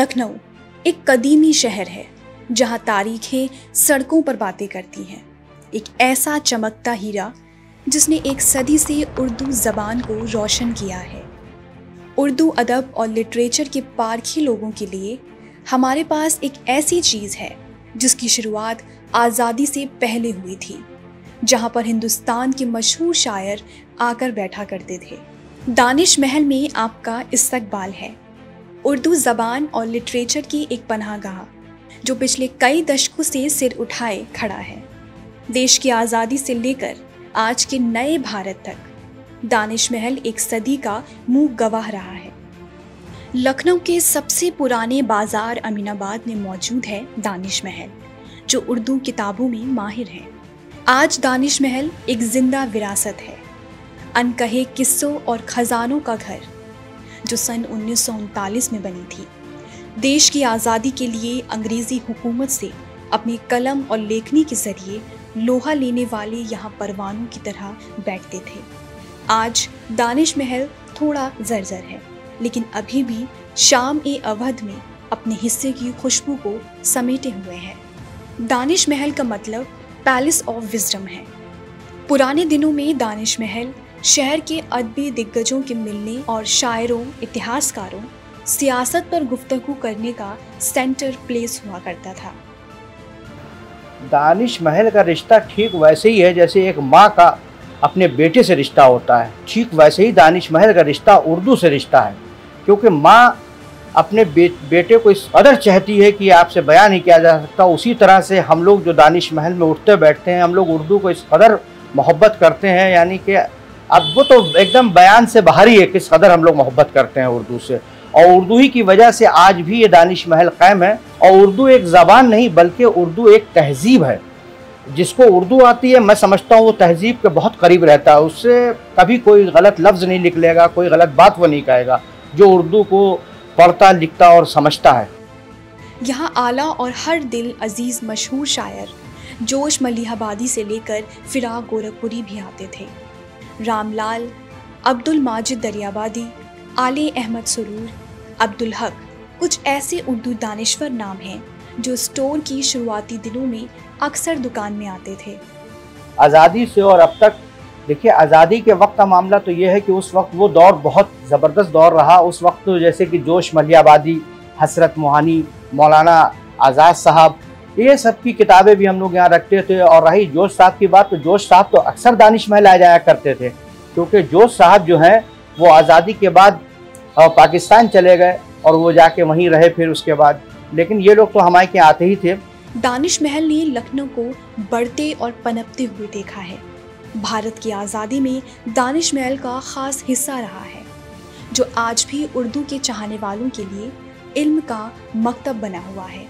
लखनऊ एक कदीमी शहर है जहां तारीखें सड़कों पर बातें करती हैं। एक ऐसा चमकता हीरा जिसने एक सदी से उर्दू ज़बान को रोशन किया है। उर्दू अदब और लिटरेचर के पारखी लोगों के लिए हमारे पास एक ऐसी चीज़ है जिसकी शुरुआत आज़ादी से पहले हुई थी, जहां पर हिंदुस्तान के मशहूर शायर आकर बैठा करते थे। दानिश महल में आपका इस्तकबाल है। उर्दू ज़बान और लिटरेचर की एक पनाहगाह जो पिछले कई दशकों से सिर उठाए खड़ा है। देश की आज़ादी से लेकर आज के नए भारत तक दानिश महल एक सदी का मुंह गवाह रहा है। लखनऊ के सबसे पुराने बाजार अमीनाबाद में मौजूद है दानिश महल, जो उर्दू किताबों में माहिर है। आज दानिश महल एक जिंदा विरासत है, अनकहे किस्सों और खजानों का घर, जो सन 1939 में बनी थी। देश की आज़ादी के लिए अंग्रेज़ी हुकूमत से अपनी कलम और लेखनी के जरिए लोहा लेने वाले यहाँ परवानों की तरह बैठते थे। आज दानिश महल थोड़ा जर्जर है, लेकिन अभी भी शाम-ए-अवध में अपने हिस्से की खुशबू को समेटे हुए है। दानिश महल का मतलब पैलेस ऑफ विजडम है। पुराने दिनों में दानिश महल शहर के अदबी दिग्गजों के मिलने और शायरों, इतिहासकारों, सियासत पर गुफ्तगू करने का सेंटर प्लेस हुआ करता था। दानिश महल का रिश्ता ठीक वैसे ही है जैसे एक माँ का अपने बेटे से रिश्ता होता है। ठीक वैसे ही दानिश महल का रिश्ता उर्दू से रिश्ता है, क्योंकि माँ अपने बेटे को इस कदर चाहती है कि आपसे बयान नहीं किया जा सकता। उसी तरह से हम लोग जो दानिश महल में उठते बैठते हैं, हम लोग उर्दू को इस कदर मोहब्बत करते हैं, यानी कि अब वो तो एकदम बयान से बाहर ही है किस कदर हम लोग मोहब्बत करते हैं उर्दू से। और उर्दू ही की वजह से आज भी ये दानिश महल कायम है। और उर्दू एक ज़बान नहीं बल्कि उर्दू एक तहज़ीब है। जिसको उर्दू आती है, मैं समझता हूँ वो तहज़ीब के बहुत करीब रहता है। उससे कभी कोई गलत लफ्ज़ नहीं निकलेगा, कोई गलत बात वो नहीं कहेगा, जो उर्दू को पढ़ता लिखता और समझता है। यहाँ आला और हर दिल अजीज़ मशहूर शायर जोश मलिहाबादी से लेकर फिराक गोरखपुरी भी आते थे। रामलाल, अब्दुल माजिद दरियाबादी, आले अहमद सुरूर, अब्दुल हक कुछ ऐसे उर्दू दानिश्वर नाम हैं जो स्टोर की शुरुआती दिनों में अक्सर दुकान में आते थे। आज़ादी से और अब तक देखिए, आज़ादी के वक्त का मामला तो ये है कि उस वक्त वो दौर बहुत ज़बरदस्त दौर रहा। उस वक्त तो जैसे कि जोश मलिहाबादी, हसरत मोहानी, मौलाना आज़ाद साहब, ये सब की किताबें भी हम लोग यहाँ रखते थे। और रही जोश साहब की बात, तो जोश साहब तो अक्सर दानिश महल आ जाया करते थे, क्योंकि जोश साहब जो हैं वो आज़ादी के बाद पाकिस्तान चले गए और वो जाके वहीं रहे फिर उसके बाद, लेकिन ये लोग तो हमारे यहाँ आते ही थे। दानिश महल ने लखनऊ को बढ़ते और पनपते हुए देखा है। भारत की आज़ादी में दानिश महल का ख़ास हिस्सा रहा है, जो आज भी उर्दू के चाहने वालों के लिए इल्म का मकतब बना हुआ है।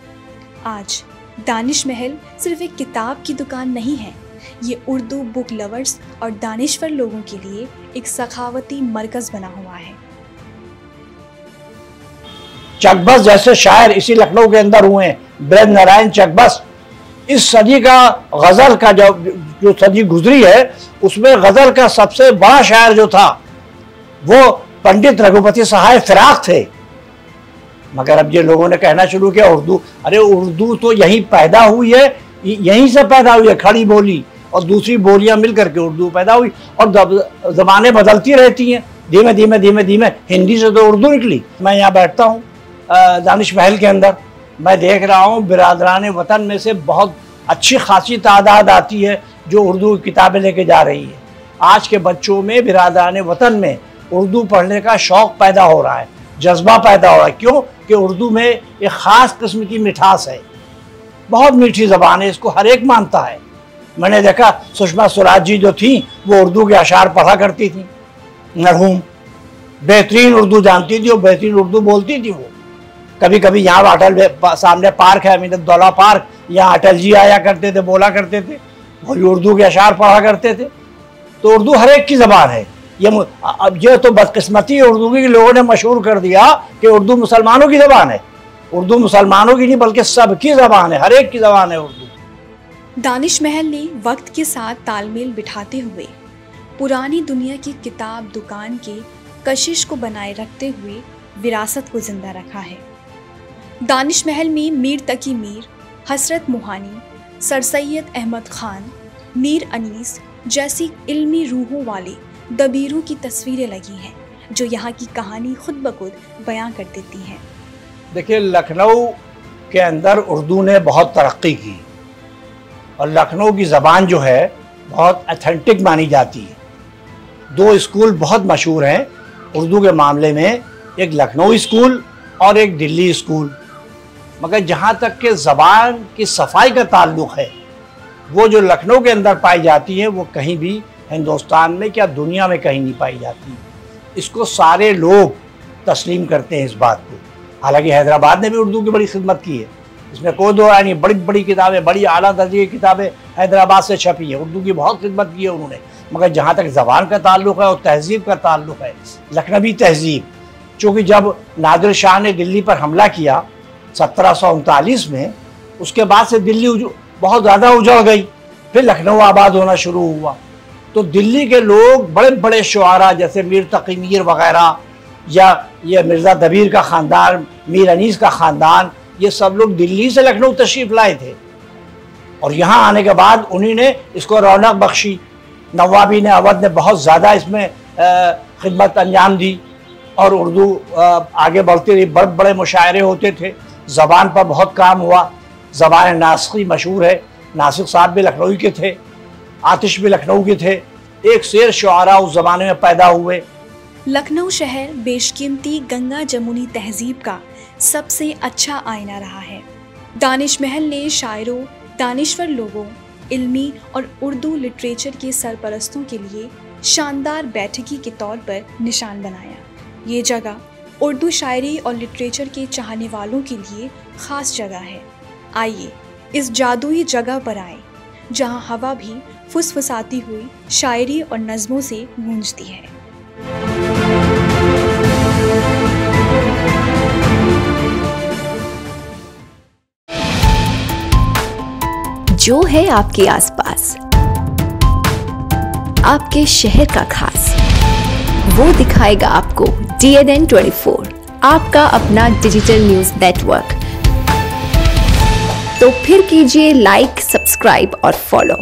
आज दानिश महल सिर्फ एक किताब की दुकान नहीं है, ये उर्दू बुक लवर्स और दानिश्वर लोगों के लिए एक सखावती मरकज़ बना हुआ है। चकबस जैसे शायर इसी लखनऊ के अंदर हुए हैं। ब्रज नारायण चकबस, इस सदी का गज़ल का जो सदी गुजरी है उसमें गज़ल का सबसे बड़ा शायर जो था वो पंडित रघुपति सहाय फिराक थे। मगर अब ये लोगों ने कहना शुरू किया उर्दू, अरे उर्दू तो यहीं पैदा हुई है, यहीं से पैदा हुई है, खड़ी बोली और दूसरी बोलियां मिल करके उर्दू पैदा हुई। और ज़बानें बदलती रहती हैं, धीमे धीमे धीमे धीमे हिंदी से तो उर्दू निकली। मैं यहाँ बैठता हूँ दानिश महल के अंदर, मैं देख रहा हूँ बिरादरान वतन में से बहुत अच्छी खासी तादाद आती है जो उर्दू की किताबें लेके जा रही है। आज के बच्चों में, बिरादरान वतन में उर्दू पढ़ने का शौक़ पैदा हो रहा है, जज्बा पैदा हो रहा है। क्यों कि उर्दू में एक ख़ास किस्म की मिठास है, बहुत मीठी ज़बान है, इसको हर एक मानता है। मैंने देखा सुषमा स्वराज जी जो थी वो उर्दू के अशार पढ़ा करती थी, मरहूम, बेहतरीन उर्दू जानती थी और बेहतरीन उर्दू बोलती थी। वो कभी कभी यहाँ अटल सामने पार्क है अमीनउद्दौला पार्क, यहाँ अटल जी आया करते थे, बोला करते थे, वो उर्दू के अशार पढ़ा करते थे। तो उर्दू हर एक की ज़बान है। अब ये तो बदकिस्मती है उर्दू की, लोगों ने मशहूर कर दिया कि उर्दू मुसलमानों की ज़बान है। उर्दू मुसलमानों की नहीं बल्कि सबकी ज़बान है, हर एक की ज़बान है उर्दू। दानिश महल ने वक्त के साथ तालमेल बिठाते हुए पुरानी दुनिया की किताब दुकान के कशिश को बनाए रखते हुए विरासत को जिंदा रखा है। दानिश महल में मीर तकी मीर, हसरत मोहानी, सर सैयद अहमद खान, मीर अनीस जैसी इल्मी रूहों वाले दबीरों की तस्वीरें लगी हैं जो यहाँ की कहानी खुद ब खुद बयां कर देती हैं। देखिए, लखनऊ के अंदर उर्दू ने बहुत तरक्की की और लखनऊ की ज़बान जो है बहुत अथेंटिक मानी जाती है। 2 स्कूल बहुत मशहूर हैं उर्दू के मामले में, एक लखनऊ स्कूल और एक दिल्ली स्कूल। मगर जहाँ तक के ज़बान की सफाई का ताल्लुक़ है, वो जो लखनऊ के अंदर पाई जाती है वो कहीं भी हिंदुस्तान में क्या दुनिया में कहीं नहीं पाई जाती। इसको सारे लोग तस्लीम करते हैं इस बात को। हालांकि हैदराबाद ने भी उर्दू की बड़ी खिदमत की है, इसमें कोई दो राय नहीं। बड़ी बड़ी किताबें, बड़ी आला दर्जे की किताबें हैदराबाद से छपी है, उर्दू की बहुत खिदमत की है उन्होंने। मगर जहाँ तक ज़बान का ताल्लुक़ है और तहज़ीब का ताल्लुक़ है, लखनवी तहज़ीब, चूँकि जब नादिर शाह ने दिल्ली पर हमला किया 1739 में, उसके बाद से दिल्ली बहुत ज़्यादा उजड़ गई, फिर लखनऊ आबाद होना शुरू हुआ। तो दिल्ली के लोग बड़े बड़े शुआरा जैसे मीर तकी मीर वगैरह, या ये मिर्ज़ा दबीर का ख़ानदान, मीर अनीस का ख़ानदान, ये सब लोग दिल्ली से लखनऊ तशरीफ़ लाए थे और यहाँ आने के बाद उन्हीं ने इसको रौनक बख्शी। नवाबी ने, अवध ने बहुत ज़्यादा इसमें खिदमत अंजाम दी और उर्दू आगे बढ़ती रही। बड़े बड़े मुशायरे होते थे, ज़बान पर बहुत काम हुआ। ज़बान नासिकी मशहूर है, नासिक साहब भी लखनऊ के थे, आतिश भी लखनऊ के थे। एक शेर शुआरा उस ज़माने में पैदा हुए। लखनऊ शहर बेशकीमती गंगा जमुनी तहजीब का सबसे अच्छा आईना रहा है। दानिश महल ने शायरों, दानिश्वर लोगों, इल्मी और उर्दू लिटरेचर के सरपरस्तों के लिए शानदार बैठकी के तौर पर निशान बनाया। ये जगह उर्दू शायरी और लिटरेचर के चाहने वालों के लिए ख़ास जगह है। आइए इस जादुई जगह पर आए जहाँ हवा भी फुसफुसाती हुई शायरी और नज़मों से गूंजती है। जो है आपके आसपास, आपके शहर का खास, वो दिखाएगा आपको DNN 24, आपका अपना डिजिटल न्यूज नेटवर्क। तो फिर कीजिए लाइक, सब्सक्राइब और फॉलो।